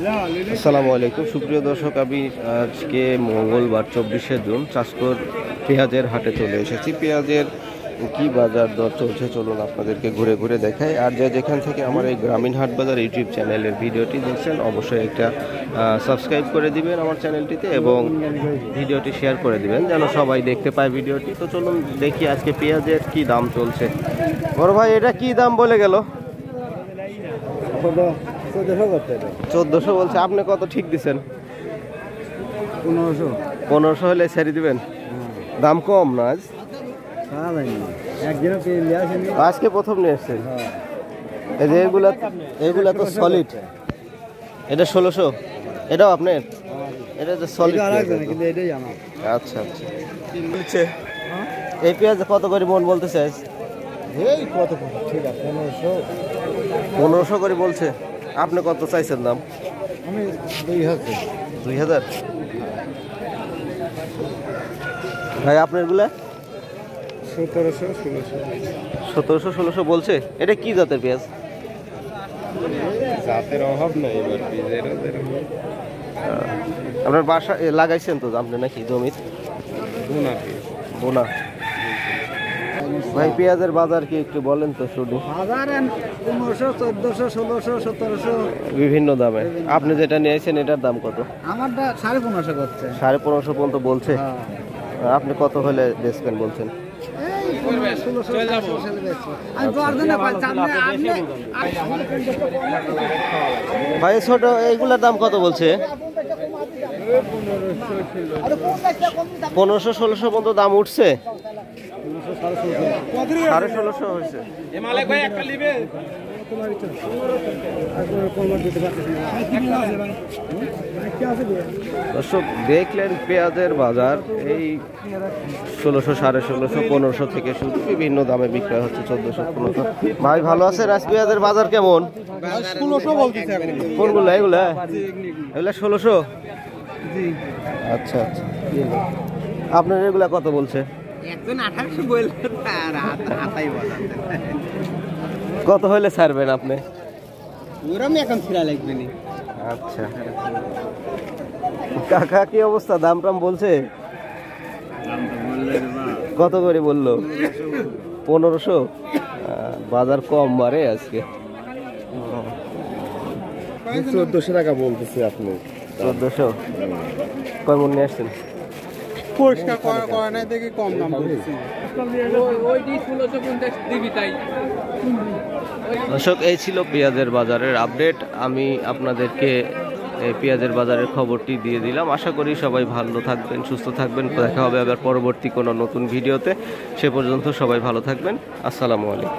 আসসালামু আলাইকুম সুপ্রিয় দর্শক, আমি আজকে মঙ্গলবার 24শে জুন চাষকর পেঁয়াজের হাটে চলে এসেছি। পেঁয়াজের কি বাজার দর চলছে চলুন আপনাদেরকে ঘুরে ঘুরে দেখাই। আর যেখান থেকে আমার এই গ্রামীণ হাট বাজার ইউটিউব চ্যানেলের ভিডিওটি দেখছেন অবশ্যই একটা সাবস্ক্রাইব করে দিবেন আমার চ্যানেলটিতে এবং ভিডিওটি শেয়ার করে দিবেন যেন সবাই দেখতে পায় ভিডিওটি। তো চলুন দেখি আজকে পেঁয়াজের কি দাম চলছে। বড় ভাই, এটা কি দাম বলে গেল? 1400 বলছে। আপনি কত ঠিক দিচ্ছেন? 1500 হলে ছেড়ে দিবেন? দাম কম না আজ? আজকে প্রথম নিয়ে এসছে। এই যে এগুলা তো সলিড। এটা 1600, এটাও আপনার? এটা তো সলিড। আচ্ছা আচ্ছা, বলছে এই পেঁয়াজ কত করে মন বলতে চাইছ? এই কত ঠিক আছে 1500 করে বলছে। আপনি কত চাইছেন দাম? আমি 2000। ভাই আপনারগুলা 1700-1600 বলছে। এটা কি জাতের পেঁয়াজ? জাতের অভাব নাই, এবার আপনার বাসা লাগাইছেন তো আপনি নাকি জমি? বোনা। ভাই পেঁয়াজের বাজার কি একটু বলেন তো শুধু? বাজার 1500, 1400, 1600, 1700 বিভিন্ন দামে। আপনি যেটা নিয়েছেন এটার দাম কত? আমারটা 1550 করছে। 1550 পর্যন্ত বলছে। আপনি কত হলে বেচবেন বলছেন? ভাই ছোট এইগুলার দাম কত বলছে? 1500-1600 পর্যন্ত দাম উঠছে। 1650 হয়েছে। দর্শক দেখলেন পেঁয়াজের বাজার এই 1600, 1650, 1500 থেকে শুরু বিভিন্ন দামে বিক্রয় হচ্ছে। 1400-1500। ভাই ভালো আছেন? আজ পেঁয়াজের বাজার কেমন? কোনগুলো এগুলা? এগুলা 1600। আচ্ছা আচ্ছা, আপনার এগুলা কত বলছে? কত হলে ছাড়বেন আপনি? আচ্ছা কাকা, কি অবস্থা? দাম টাম বলছে? কত করে বললো? 1500। বাজার কম মারে আজকে। 1400 টাকা বলতেছে আপনি। 1400 কয় মন নিয়ে আসছেন? পরিষ্কার করা নাই দেখে কম দাম বলছি। দর্শক এই ছিল পেঁয়াজের বাজারের আপডেট। আমি আপনাদেরকে এই পেঁয়াজের বাজারের খবরটি দিয়ে দিলাম। আশা করি সবাই ভালো থাকবেন, সুস্থ থাকবেন। দেখা হবে আবার পরবর্তী কোনো নতুন ভিডিওতে। সে পর্যন্ত সবাই ভালো থাকবেন। আসসালামু আলাইকুম।